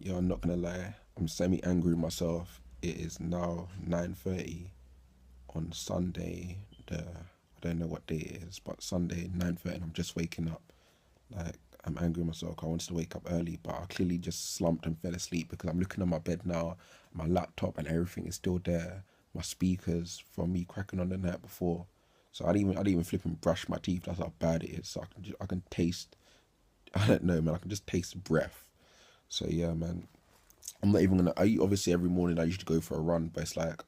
Yeah, I'm not gonna lie. I'm semi-angry with myself. It is now 9:30 on Sunday. I don't know what day it is, but Sunday 9:30. And I'm just waking up. Like I'm angry with myself. I wanted to wake up early, but I clearly just slumped and fell asleep because I'm looking at my bed now, my laptop and everything is still there. My speakers from me cracking on the night before. So I didn't even flip and brush my teeth. That's how bad it is. So I can taste. I don't know, man. I can just taste breath. So yeah, man. I'm not even gonna. Obviously every morning I used to go for a run, but it's like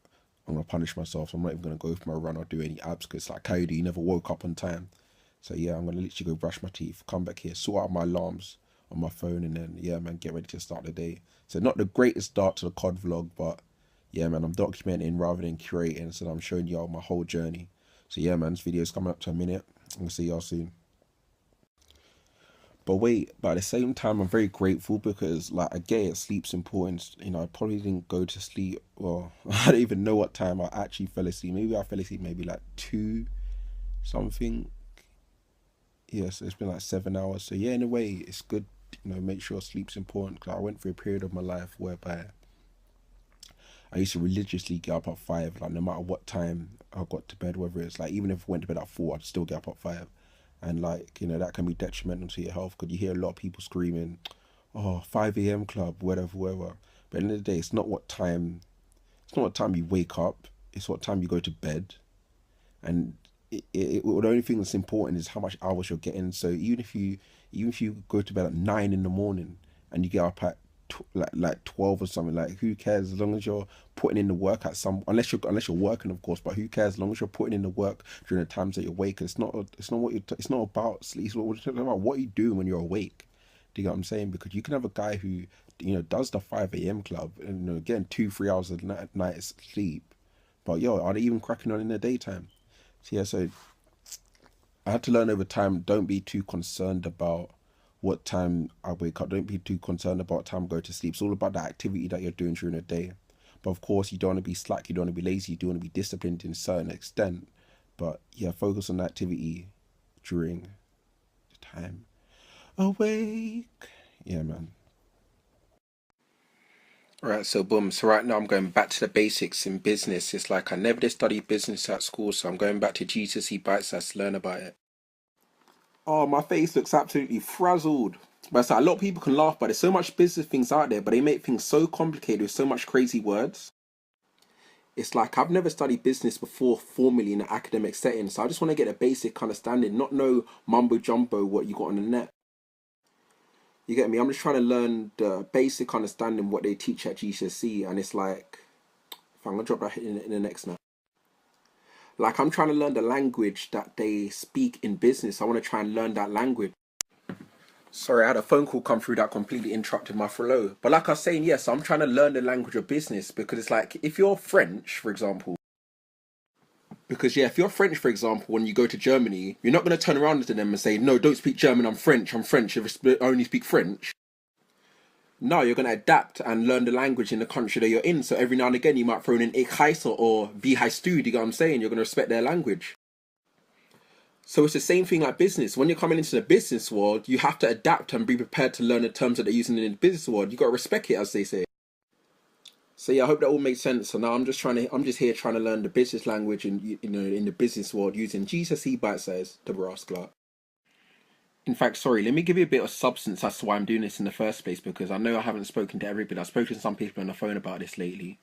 I'm gonna punish myself. So I'm not even gonna go for my run or do any abs because like how you never woke up on time. So yeah, I'm gonna literally go brush my teeth, come back here, sort out my alarms on my phone, and then yeah, man, get ready to start the day. So not the greatest start to the COD vlog, but yeah, man, I'm documenting rather than curating, so I'm showing y'all my whole journey. So yeah, man, this video's coming up to a minute. I'm gonna see y'all soon. But at the same time, I'm very grateful because, like, I get it, sleep's important. You know, I probably didn't go to sleep. Well, I don't even know what time I actually fell asleep. Maybe I fell asleep maybe like two something. Yeah, so it's been like 7 hours. So yeah, in a way, it's good. You know, make sure sleep's important because I went through a period of my life whereby I used to religiously get up at 5. Like no matter what time I got to bed, whether it's like even if I went to bed at 4, I'd still get up at 5. And like that can be detrimental to your health because you hear a lot of people screaming, "Oh, 5 a.m. club, whatever, whatever." But at the end of the day, it's not what time. It's not what time you wake up. It's what time you go to bed. And the only thing that's important is how much hours you're getting. So even if you go to bed at 9 in the morning and you get up at like 12 or something, like who cares as long as you're putting in the work at some unless you're working of course, but who cares as long as you're putting in the work during the times that you're awake. It's not about sleep. It's about what you do when you're awake. Do you get what I'm saying? Because you can have a guy who does the 5 a.m. club and getting 2-3 hours a night sleep, but yo, are they even cracking on in the daytime? So yeah, so I had to learn over time. Don't be too concerned about what time I wake up. Don't be too concerned about time I go to sleep. It's all about the activity that you're doing during the day. But of course, you don't want to be slack. You don't want to be lazy. You do want to be disciplined in a certain extent. But yeah, focus on the activity during the time awake. Yeah, man. Right, so boom. So right now I'm going back to the basics in business. It's like I never did study business at school, so I'm going back to GCSE Bite to learn about it. Oh, my face looks absolutely frazzled. But it's like a lot of people can laugh, but there's so much business things out there, but they make things so complicated with so much crazy words. It's like I've never studied business before formally in an academic setting, so I just want to get a basic understanding, not know mumbo jumbo what you got on the net. You get me? I'm just trying to learn the basic understanding what they teach at GCSE, and it's like, if I'm gonna drop that in the next now. Like I'm trying to learn the language that they speak in business. I want to try and learn that language. Sorry, I had a phone call come through that completely interrupted my flow. But like I was saying, yes, I'm trying to learn the language of business because it's like if you're French, for example, because yeah, if you're French, for example, when you go to Germany, you're not going to turn around to them and say, "No, don't speak German. I'm French. I'm French. I only speak French." No, you're going to adapt and learn the language in the country that you're in. So every now and again, you might throw in Ich heiße or Wie heißt du. You get what I'm saying? You're going to respect their language. So it's the same thing like business. When you're coming into the business world, you have to adapt and be prepared to learn the terms that they're using in the business world. You got to respect it, as they say. So yeah, I hope that all makes sense. So now I'm just here trying to learn the business language in in the business world using GCSE bite size to Braskla. In fact, sorry, let me give you a bit of substance as to why I'm doing this in the first place because I know I haven't spoken to everybody. I've spoken to some people on the phone about this lately.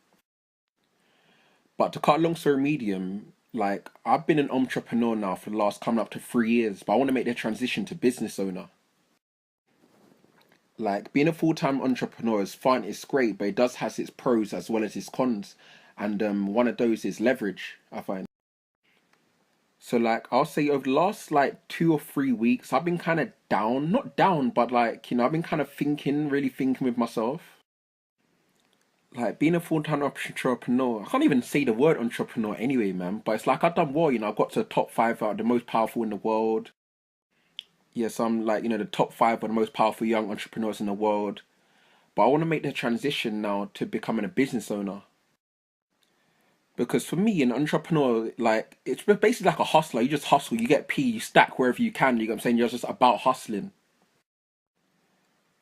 But to cut a long story medium, like I've been an entrepreneur now for the last coming up to 3 years, but I want to make the transition to business owner. Like being a full-time entrepreneur is fun, it's great, but it does has its pros as well as its cons. And one of those is leverage, I find. So like I'll say over the last like 2 or 3 weeks, I've been kind of down, not down, but like I've been kind of thinking, really thinking with myself. Like being a full-time entrepreneur, I can't even say the word entrepreneur anyway, man. But it's like I've done well, I've got to the top five out of the most powerful in the world. Yes, I'm like the top five of the most powerful young entrepreneurs in the world. But I want to make the transition now to becoming a business owner. Because for me, an entrepreneur, like, it's basically like a hustler. You just hustle, you get P, you stack wherever you can. You know what I'm saying? You're just about hustling.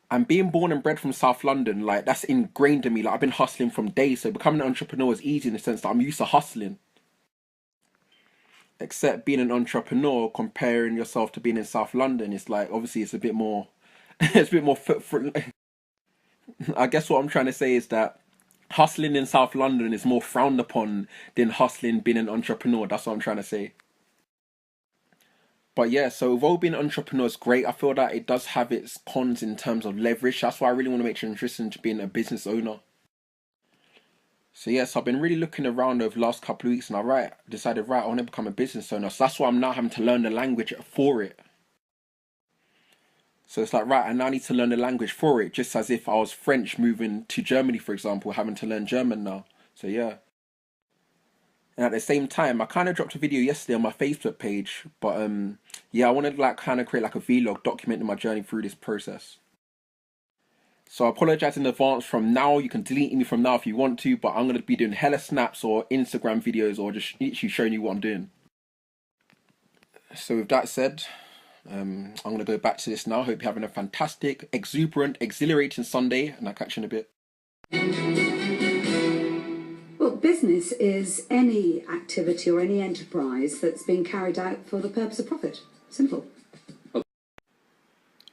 And being born and bred from South London, like that's ingrained in me. Like I've been hustling from day, so becoming an entrepreneur is easy in the sense that I'm used to hustling. Except being an entrepreneur, comparing yourself to being in South London, it's like obviously it's a bit more, it's a bit more. I guess what I'm trying to say is that hustling in South London is more frowned upon than hustling being an entrepreneur. That's what I'm trying to say. But yeah, so although being an entrepreneur is great, I feel that it does have its cons in terms of leverage. That's why I really want to make sure interested to being a business owner. So yes, I've been really looking around over the last couple of weeks, and decided I want to become a business owner. So that's why I'm now having to learn the language for it. So it's like I now need to learn the language for it, just as if I was French moving to Germany, for example, having to learn German now. So yeah. And at the same time, I kind of dropped a video yesterday on my Facebook page, but yeah, I wanted to like kind of create like a vlog documenting my journey through this process. So I apologize in advance from now. You can delete me from now if you want to, but I'm going to be doing hella snaps or Instagram videos or just literally showing you what I'm doing. So with that said, I'm going to go back to this now. Hope you're having a fantastic, exuberant, exhilarating Sunday, and I'll catch you in a bit. Well, business is any activity or any enterprise that's being carried out for the purpose of profit. Simple.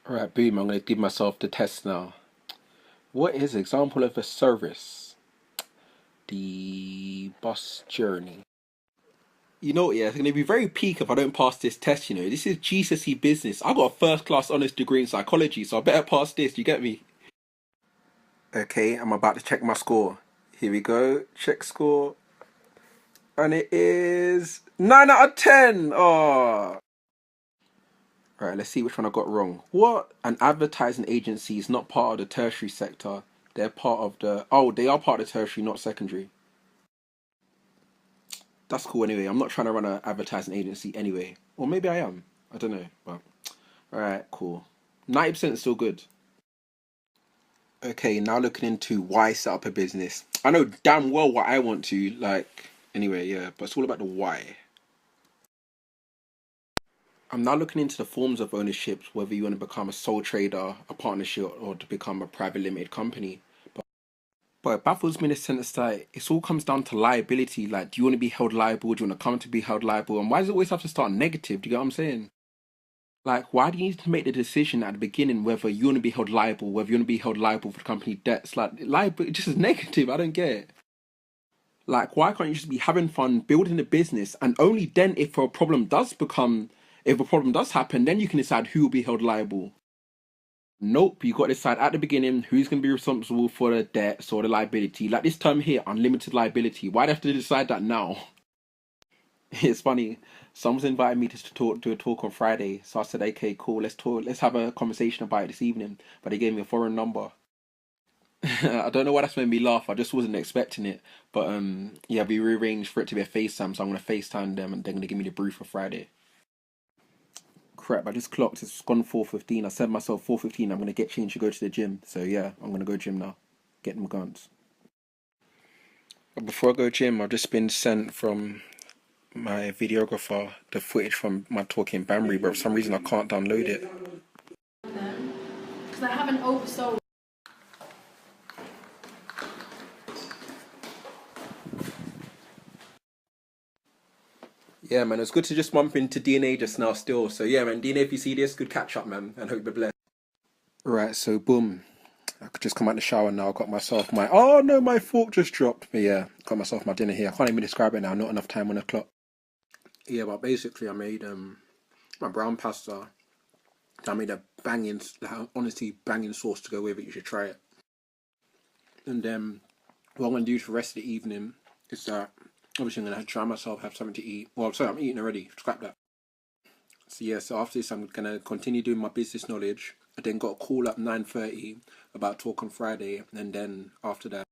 Alright, boom, I'm going to give myself the test now. What is an example of a service? The bus journey. You know what, yeah, it's going to be very peak if I don't pass this test, you know. This is GCSE business. I got a first class honours degree in psychology, so I better pass this, you get me? Okay, I'm about to check my score. Here we go, check score. And it is 9 out of 10! Oh. Right, let's see which one I got wrong. What? An advertising agency is not part of the tertiary sector. They're part of the... Oh, they are part of the tertiary, not secondary. That's cool anyway. I'm not trying to run an advertising agency anyway. Or maybe I am. I don't know. But alright, cool. 90% is still good. Okay, now looking into why set up a business. I know damn well what I want to, like... Anyway, yeah. But it's all about the why. I'm now looking into the forms of ownership, whether you want to become a sole trader, a partnership, or to become a private limited company. But it baffles me in the sense that it all comes down to liability. Like, do you want to be held liable? Do you want to come to be held liable? And why does it always have to start negative? Do you get what I'm saying? Like, why do you need to make the decision at the beginning whether you want to be held liable, whether you want to be held liable for the company debts? Like, liable, it just is negative. I don't get it. Like, why can't you just be having fun, building a business, and only then, if a problem does happen, then you can decide who will be held liable. Nope, you got to decide at the beginning who's going to be responsible for the debts or the liability. Like this term here, unlimited liability. Why do I have to decide that now? It's funny. Someone's invited me to do a talk on Friday, so I said, "Okay, cool. Let's talk. Let's have a conversation about it this evening." But they gave me a foreign number. I don't know why that's made me laugh. I just wasn't expecting it. But yeah, we rearranged for it to be a FaceTime, so I'm gonna FaceTime them, and they're gonna give me the brief for Friday. Crap, I just clocked. It's gone 4:15. I said myself 4:15. I'm gonna get changed to go to the gym. So yeah, I'm gonna go gym now. Get them guns. But before I go gym, I've just been sent from my videographer the footage from my talk in Banbury, but for some reason I can't download it. Because I haven't oversold. Yeah, man, it's good to just bump into DNA just now still. So yeah, man, DNA, if you see this, good catch up, man, and hope you're blessed. Right, so boom. I could just come out the shower now. I got myself my... Oh, no, my fork just dropped. But yeah, got myself my dinner here. I can't even describe it now. Not enough time on the clock. Yeah, but basically I made my brown pasta. I made a banging, honestly, banging sauce to go with it. You should try it. And then what I'm going to do for the rest of the evening is that obviously I'm going to try myself, have something to eat. Well, sorry, I'm eating already. Scrap that. So yeah, so after this I'm going to continue doing my business knowledge. I then got a call at 9:30 about talk on Friday. And then after that...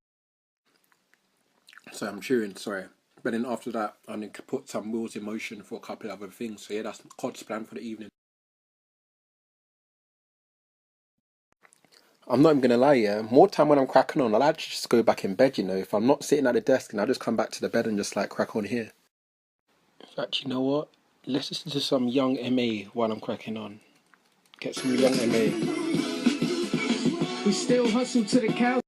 So I'm chewing, sorry. But then after that, I need to put some wheels in motion for a couple of other things. So yeah, that's Cod's plan for the evening. I'm not even going to lie, yeah. More time when I'm cracking on, I'll actually just go back in bed, you know. If I'm not sitting at the desk, and I'll just come back to the bed and just like crack on here. In fact, you know what? Let's listen to some Young MA while I'm cracking on. Get some Young MA. We still hustle to the cows.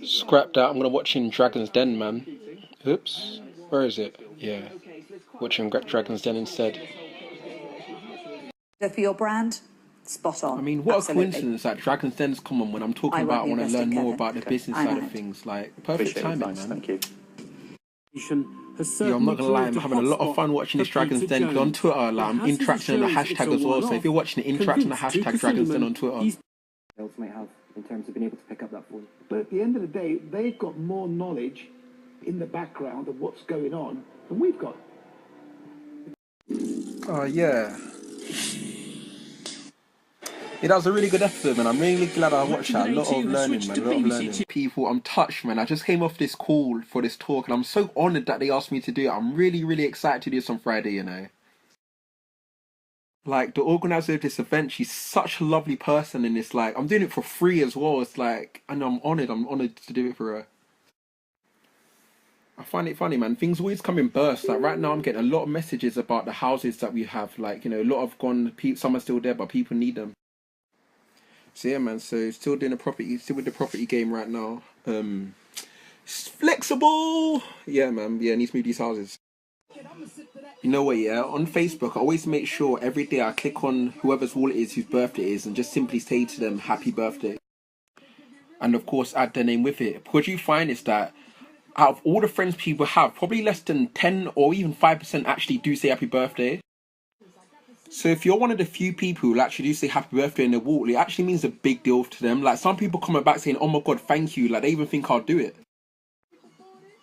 Scrap that. I'm gonna watch in Dragon's Den, man. Oops. Where is it? Yeah. Watching Dragon's Den instead. So for your brand, spot on. I mean, what Absolutely. a coincidence that Dragon's Den's come on when I'm talking about I want to learn more about the business side of things. Like, perfect timing, man. Thank you. Yeah, I'm not gonna lie, I'm having a lot of fun watching this Dragon's Den, because on Twitter, like, I'm interacting on the hashtag as well, so if you're watching it, interact on the hashtag Dragon's Den on Twitter. Else might have in terms of being able to pick up that phone. But at the end of the day, they've got more knowledge in the background of what's going on than we've got. Oh, yeah. Yeah, that was a really good episode, man. I'm really glad I watched that. A lot of learning, man. A lot of learning. People, I'm touched, man. I just came off this call for this talk, and I'm so honoured that they asked me to do it. I'm really, really excited to do this on Friday, you know. Like, the organizer of this event, she's such a lovely person, and it's like, I'm doing it for free as well. It's like, and I'm honoured to do it for her. I find it funny, man. Things always come in bursts. Like, right now, I'm getting a lot of messages about the houses that we have. Like, you know, a lot have gone, some are still there, but people need them. So yeah, man, so still with the property game right now. It's flexible. Yeah, man. Yeah, I need to move these houses. You know what, yeah? On Facebook, I always make sure every day I click on whoever's wall it is, whose birthday it is, and just simply say to them, happy birthday. And of course, add their name with it. What you find is that out of all the friends people have, probably less than 10 or even 5% actually do say happy birthday. So if you're one of the few people who actually do say happy birthday in the wall, it actually means a big deal to them. Like, some people coming back saying, oh my God, thank you. Like, they even think I'll do it.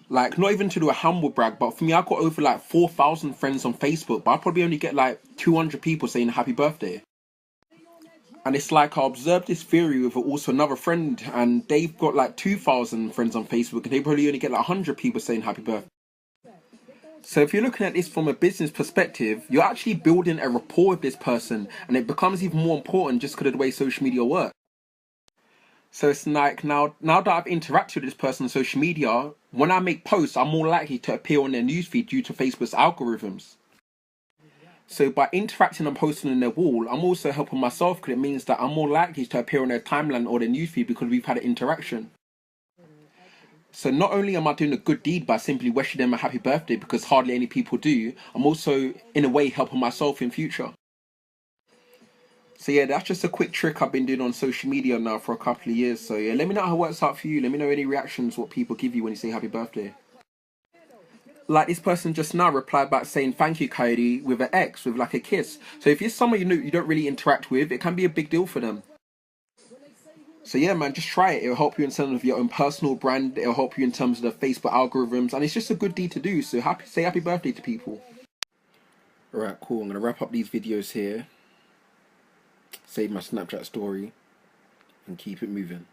Like, not even to do a humble brag, but for me, I've got over like 4,000 friends on Facebook, but I probably only get like 200 people saying happy birthday. And it's like, I observed this theory with also another friend, and they've got like 2,000 friends on Facebook, and they probably only get like 100 people saying happy birthday. So if you're looking at this from a business perspective, you're actually building a rapport with this person, and it becomes even more important just because of the way social media works. So it's like, now that I've interacted with this person on social media, when I make posts, I'm more likely to appear on their newsfeed due to Facebook's algorithms. So by interacting and posting on their wall, I'm also helping myself, because it means that I'm more likely to appear on their timeline or their newsfeed because we've had an interaction. So not only am I doing a good deed by simply wishing them a happy birthday, because hardly any people do, I'm also, in a way, helping myself in future. So yeah, that's just a quick trick I've been doing on social media now for a couple of years. So yeah, let me know how it works out for you. Let me know any reactions, what people give you when you say happy birthday. Like, this person just now replied back saying thank you, Coyote, with an X, with like a kiss. So if you're someone you don't really interact with, it can be a big deal for them. So yeah, man, just try it. It'll help you in terms of your own personal brand. It'll help you in terms of the Facebook algorithms. And it's just a good deed to do. So say happy birthday to people. Alright, cool. I'm going to wrap up these videos here. Save my Snapchat story. And keep it moving.